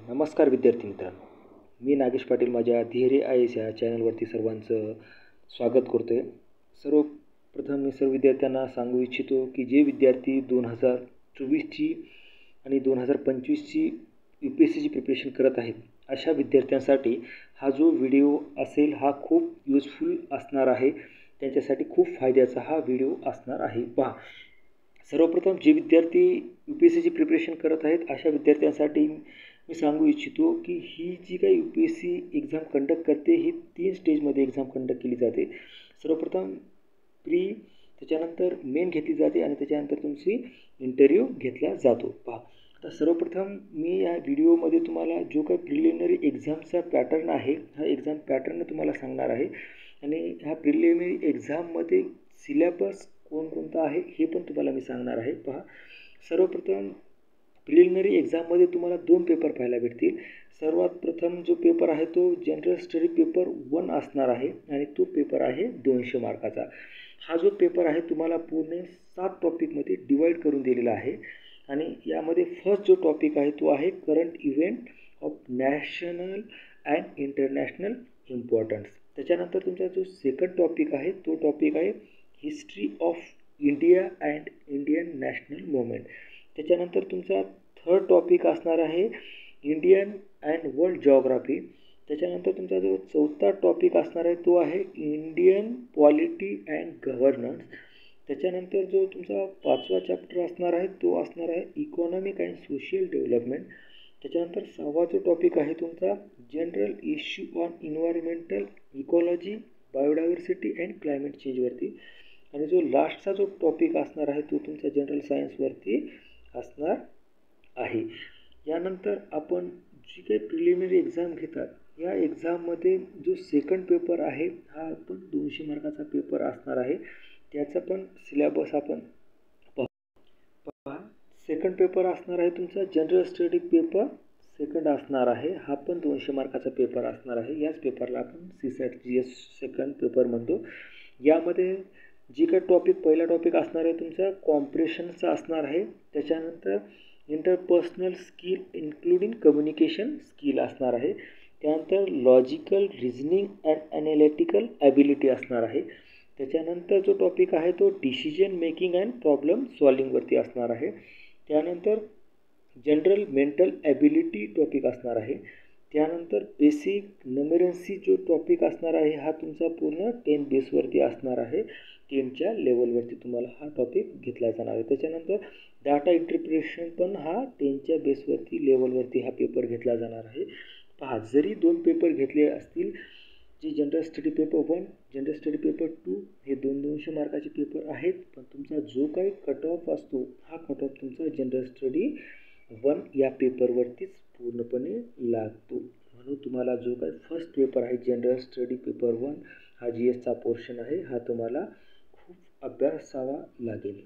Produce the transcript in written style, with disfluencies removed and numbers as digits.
नमस्कार विद्यार्थी मित्रांनो, मी नागेश पाटील माझ्या धीरे IAS या चॅनलवरती सर्वांचं स्वागत करतो आहे. सर्वप्रथम मी सर्व विद्यार्थ्यांना सांगू इच्छितो की जे विद्यार्थी 2024ची आणि 2025ची UPSCची प्रिपरेशन करत आहेत अशा विद्यार्थ्यांसाठी हा जो व्हिडिओ असेल हा खूप यूजफुल असणार आहे. त्यांच्यासाठी खूप फायद्याचा हा व्हिडिओ असणार आहे. पहा, सर्वप्रथम जे विद्यार्थी UPSCची प्रिपरेशन करत आहेत अशा विद्यार्थ्यांसाठी मी सांगू इच्छितो की ही जी काही UPSC एक्झाम कंडक्ट करते ही 3 स्टेजमध्ये एक्झाम कंडक्ट केली जाते. सर्वप्रथम प्री, त्याच्यानंतर मेन घेतली जाते आणि त्याच्यानंतर तुमची इंटरव्ह्यू घेतला जातो. पहा, आता सर्वप्रथम मी या व्हिडिओमध्ये तुम्हाला जो काही प्रिलिमिनरी एक्झामचा पॅटर्न आहे हा एक्झाम पॅटर्न तुम्हाला सांगणार आहे आणि ह्या प्रिलिमिनरी एक्झाममध्ये सिलेबस कोणकोणता आहे हे पण तुम्हाला मी सांगणार आहे. पहा, सर्वप्रथम प्रिलिमिनरी एक्झाममध्ये तुम्हाला 2 पेपर पाहायला भेटतील. सर्वात प्रथम जो पेपर आहे तो जनरल स्टडी पेपर 1 असणार आहे आणि तो पेपर आहे 200 मार्काचा. हा जो पेपर आहे तुम्हाला पूर्ण 7 टॉपिकमध्ये डिवाईड करून दिलेला आहे आणि यामध्ये फर्स्ट जो टॉपिक आहे तो आहे current event of national and international importance. त्याच्यानंतर तुमचा जो सेकंड टॉपिक आहे तो टॉपिक आहे history of India and Indian national movement. त्याच्यानंतर तुमचा थर्ड टॉपिक असणार आहे इंडियन अँड वर्ल्ड जिओग्राफी. त्याच्यानंतर तुमचा जो चौथा टॉपिक असणार आहे तो आहे इंडियन पॉलिटी अँड गव्हर्नन्स. त्याच्यानंतर जो तुमचा 5वा चॅप्टर असणार आहे तो असणार आहे इकॉनॉमिक अँड सोशल डेव्हलपमेंट. त्याच्यानंतर 6वा जो टॉपिक आहे तुमचा general issue on environmental ecology, biodiversity and climate चेंजवरती. आणि जो लास्टचा जो टॉपिक असणार आहे तो तुमचा जनरल सायन्सवरती असणार आहे. यानंतर आपण जी काही प्रिलिमिनरी एक्झाम घेतात या एक्झाममध्ये जो सेकंड पेपर आहे हा पण 200 मार्काचा पेपर असणार आहे. त्याचा पण सिलेबस आपण पहा. सेकंड पेपर असणार आहे तुमचा जनरल स्टडी पेपर सेकंड असणार आहे. हा पण 200 मार्काचा पेपर असणार आहे. याच पेपरला आपण CSAT GS सेकंड पेपर म्हणतो. यामध्ये जी काही टॉपिक पहिला टॉपिक असणार आहे तुमचा कॉम्प्रेशनचा असणार आहे. त्याच्यानंतर interpersonal skill including communication skill असणार आहे. त्यानंतर logical reasoning and analytical ability असणार आहे. त्याच्यानंतर जो टॉपिक आहे तो डिसिजन मेकिंग अँड प्रॉब्लेम सॉल्विंगवरती असणार आहे. त्यानंतर जनरल मेंटल ॲबिलिटी टॉपिक असणार आहे. त्यानंतर बेसिक न्यूमरन्सी जो टॉपिक असणार आहे हा तुमचा पूर्ण 10 बेसवरती असणार आहे. 10च्या लेवलवरती तुम्हाला हा टॉपिक घेतला जाणार आहे. त्याच्यानंतर डाटा इंटरप्रिटेशन पण हा 10च्या बेसवरती लेवलवरती हा पेपर घेतला जाणार आहे. पहा, जरी 2 पेपर घेतले असतील जे general study paper 1, general study paper 2 हे 200 मार्काचे पेपर आहेत, पण तुमचा जो काही कट ऑफ असतो हा कट ऑफ तुमचा जनरल स्टडी 1 या पेपरवरतीच पूर्णपणे लागतो. म्हणून तुम्हाला जो काही फर्स्ट पेपर आहे जनरल स्टडी पेपर 1 हा GSचा पोर्शन आहे हा तुम्हाला खूप अभ्यासावा लागेल.